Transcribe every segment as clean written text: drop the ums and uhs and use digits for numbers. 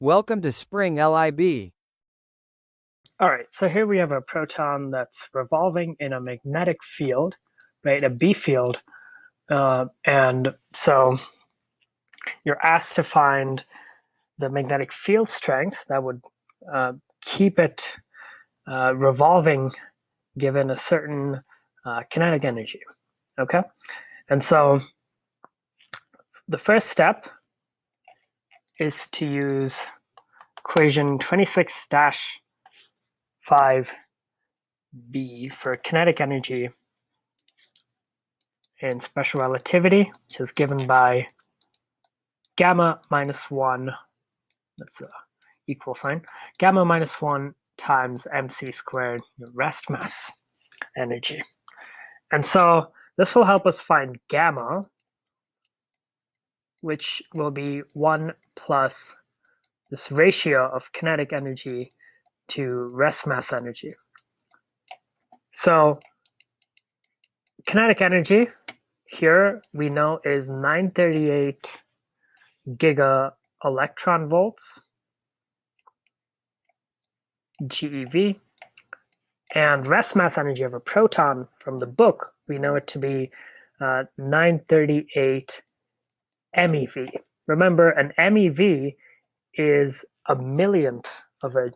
Welcome to Spring LIB. All right, so here we have a proton that's revolving in a magnetic field, right, a B field. And so you're asked to find the magnetic field strength that would keep it revolving given a certain kinetic energy, okay? And so the first step is to use equation 26-5b for kinetic energy in special relativity, which is given by gamma minus 1, that's an equal sign, gamma minus 1 times mc squared, rest mass energy. And so this will help us find gamma, which will be 1 plus this ratio of kinetic energy to rest mass energy. So kinetic energy here we know is 938 giga electron volts GeV, and rest mass energy of a proton from the book we know it to be 938 MeV. Remember, an MeV is a millionth of a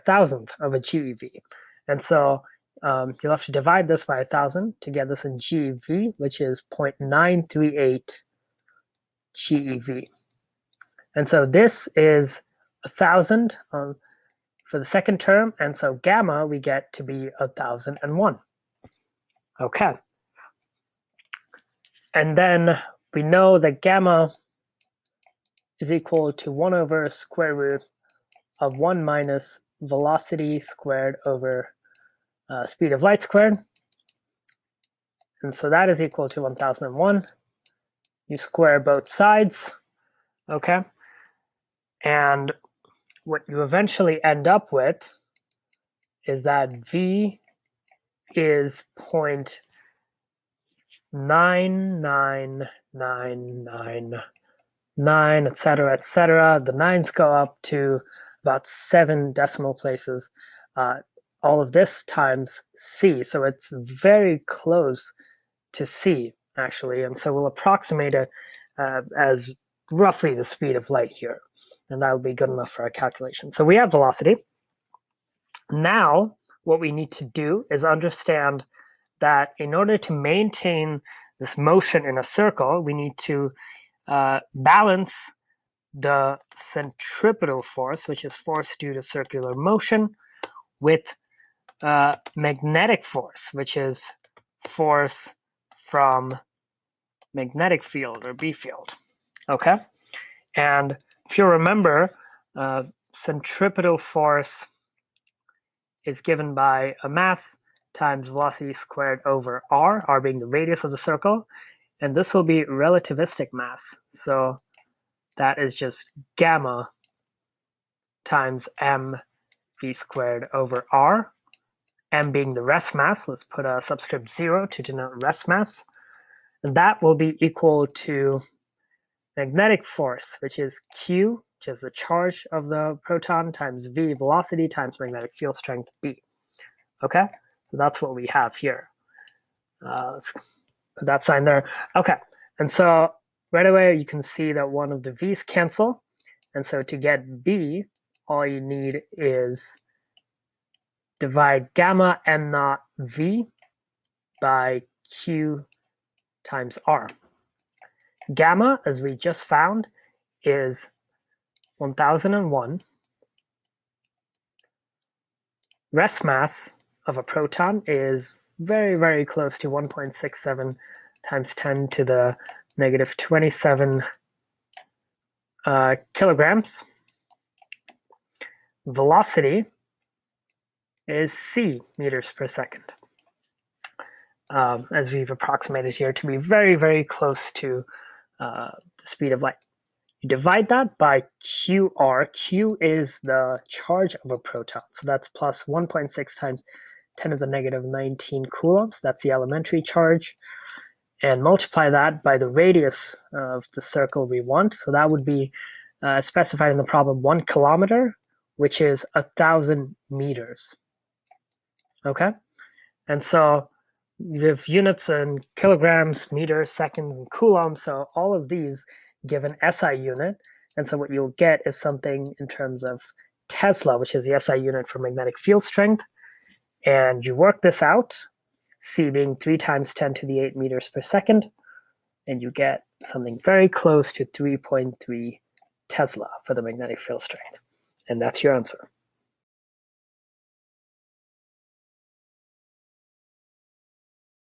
thousandth of a GeV, and so you'll have to divide this by 1,000 to get this in GeV, which is 0.938 GeV. And so this is 1,000 for the second term, and so gamma we get to be 1,001. Okay. And then we know that gamma is equal to 1 over square root of 1 minus velocity squared over speed of light squared. And so that is equal to 1,001. You square both sides, okay? And what you eventually end up with is that V is 0.99999, etc., etc. The nines go up to about 7 decimal places. All of this times C, so it's very close to C, actually, and so we'll approximate it as roughly the speed of light here, and that will be good enough for our calculation. So we have velocity. Now, what we need to do is understand that in order to maintain this motion in a circle, we need to balance the centripetal force, which is force due to circular motion, with magnetic force, which is force from magnetic field or B field. Okay? And if you remember, centripetal force is given by a mass times velocity squared over r being the radius of the circle, and this will be relativistic mass. So that is just gamma times m v squared over r, m being the rest mass. Let's put a subscript 0 to denote rest mass. And that will be equal to magnetic force, which is Q, which is the charge of the proton, times V, velocity, times magnetic field strength, B. Okay, so that's what we have here. Let's put that sign there. Okay, and so right away you can see that one of the V's cancel. And so to get B, all you need is divide gamma m naught V by Q times R. Gamma, as we just found, is 1,001. Rest mass of a proton is very, very close to 1.67 times 10 to the negative 27 kilograms. Velocity is c meters per second, as we've approximated here to be very, very close to the speed of light. You divide that by QR. Q is the charge of a proton, so that's plus 1.6 times 10 to the negative 19 coulombs. That's the elementary charge. And multiply that by the radius of the circle we want. So that would be specified in the problem 1 kilometer, which is 1,000 meters. Okay? And so you have units in kilograms, meters, seconds, and coulombs. So all of these give an SI unit. And so what you'll get is something in terms of Tesla, which is the SI unit for magnetic field strength. And you work this out, C being 3 times 10 to the 8 meters per second, and you get something very close to 3.3 Tesla for the magnetic field strength. And that's your answer.